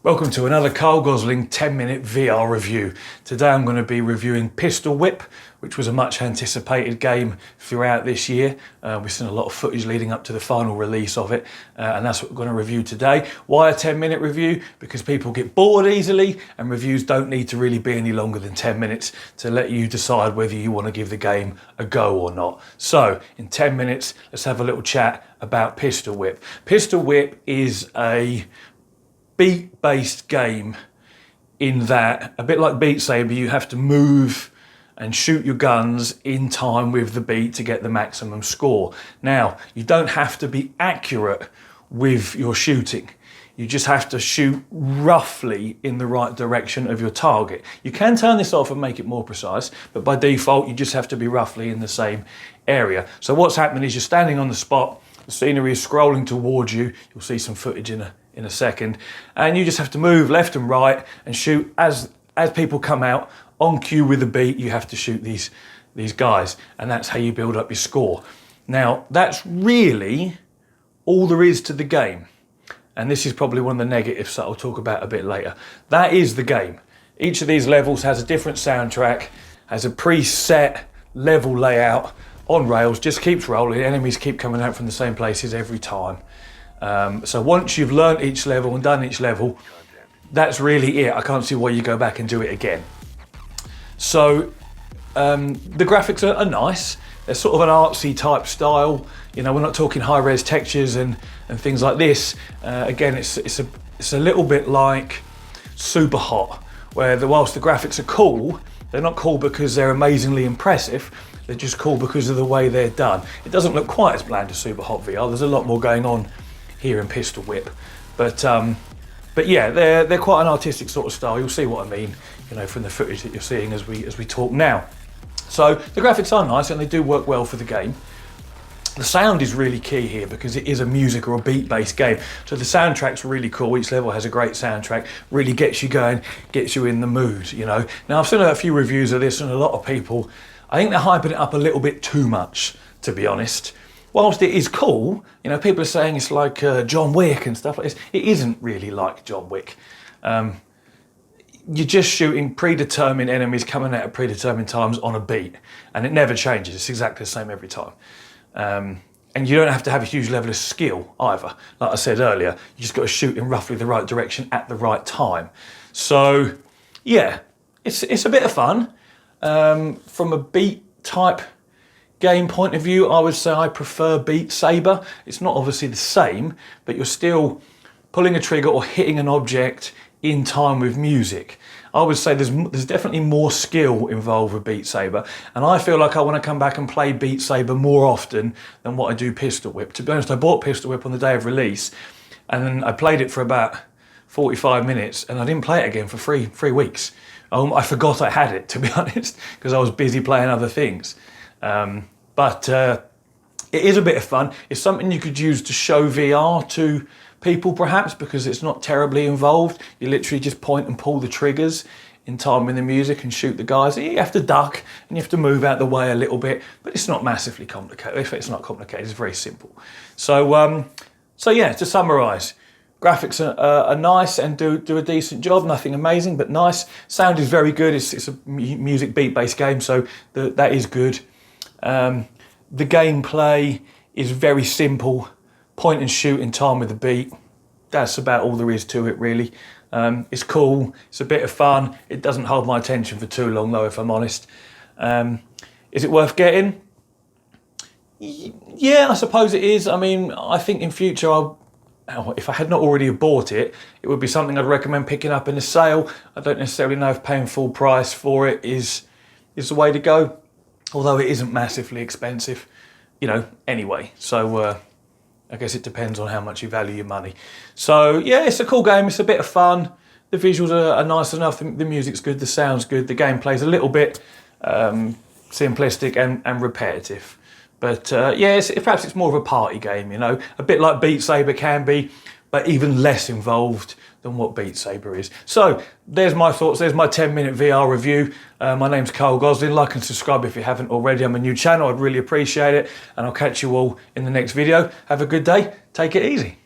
Welcome to another Carl Gosling 10-minute VR review. Today I'm going to be reviewing Pistol Whip, which was a much anticipated game throughout this year. We've seen a lot of footage leading up to the final release of it, and that's what we're going to review today. Why a 10-minute review? Because people get bored easily, and reviews don't need to really be any longer than 10 minutes to let you decide whether you want to give the game a go or not. So, in 10 minutes, let's have a little chat about Pistol Whip. Pistol Whip is a beat-based game in that, a bit like Beat Saber, you have to move and shoot your guns in time with the beat to get the maximum score. Now, you don't have to be accurate with your shooting. You just have to shoot roughly in the right direction of your target. You can turn this off and make it more precise, but by default, you just have to be roughly in the same area. So what's happening is you're standing on the spot, the scenery is scrolling towards you. You'll see some footage in a second, and you just have to move left and right and shoot as people come out on cue with the beat. You have to shoot these guys, and that's how you build up your score. Now, that's really all there is to the game, and this is probably one of the negatives that I'll talk about a bit later. That is the game. Each of these levels has a different soundtrack, has a preset level layout on rails, just keeps rolling. Enemies keep coming out from the same places every time. So once you've learnt each level and done each level, that's really it. I can't see why you go back and do it again. So the graphics are nice. They're sort of an artsy type style. You know, we're not talking high-res textures and things like this. Again, it's a little bit like Super Hot, where whilst the graphics are cool, they're not cool because they're amazingly impressive. They're just cool because of the way they're done. It doesn't look quite as bland as Super Hot VR. There's a lot more going on here in Pistol Whip, but yeah, they're quite an artistic sort of style. You'll see what I mean, you know, from the footage that you're seeing as we talk now. So the graphics are nice and they do work well for the game. The sound is really key here because it is a music or a beat-based game. So the soundtrack's really cool. Each level has a great soundtrack, really gets you going, gets you in the mood, you know. Now, I've seen a few reviews of this and a lot of people, I think they're hyping it up a little bit too much, to be honest. Whilst it is cool, you know, people are saying it's like John Wick and stuff like this. It isn't really like John Wick. You're just shooting predetermined enemies coming out at predetermined times on a beat, and it never changes. It's exactly the same every time. And you don't have to have a huge level of skill either. Like I said earlier, you just got to shoot in roughly the right direction at the right time. So, yeah, it's a bit of fun. From a beat type game point of view, I would say I prefer Beat Saber. It's not obviously the same, but you're still pulling a trigger or hitting an object in time with music. I would say there's definitely more skill involved with Beat Saber, and I feel like I want to come back and play Beat Saber more often than what I do Pistol Whip. To be honest, I bought Pistol Whip on the day of release, and then I played it for about 45 minutes, and I didn't play it again for three weeks. I forgot I had it, to be honest, because I was busy playing other things. But it is a bit of fun. It's something you could use to show VR to people, perhaps, because it's not terribly involved. You literally just point and pull the triggers in time with the music and shoot the guys. You have to duck and you have to move out the way a little bit, but it's not massively complicated. If it's not complicated, it's very simple. So yeah, to summarise, graphics are nice and do a decent job. Nothing amazing, but nice. Sound is very good. It's a music beat-based game, so that is good. The gameplay is very simple. Point and shoot in time with the beat. That's about all there is to it, really. It's cool. It's a bit of fun. It doesn't hold my attention for too long, though, if I'm honest. Is it worth getting? Yeah, I suppose it is. I mean, I think in future, if I had not already bought it, it would be something I'd recommend picking up in a sale. I don't necessarily know if paying full price for it is the way to go, although it isn't massively expensive, you know, anyway. So I guess it depends on how much you value your money. So yeah, it's a cool game. It's a bit of fun. The visuals are nice enough. The music's good. The sound's good. The gameplay's a little bit simplistic and repetitive. But yeah, perhaps it's more of a party game, you know, a bit like Beat Saber can be, but even less involved than what Beat Saber is. So there's my thoughts. There's my 10-minute VR review. My name's Carl Gosling. Like and subscribe if you haven't already. I'm a new channel. I'd really appreciate it. And I'll catch you all in the next video. Have a good day. Take it easy.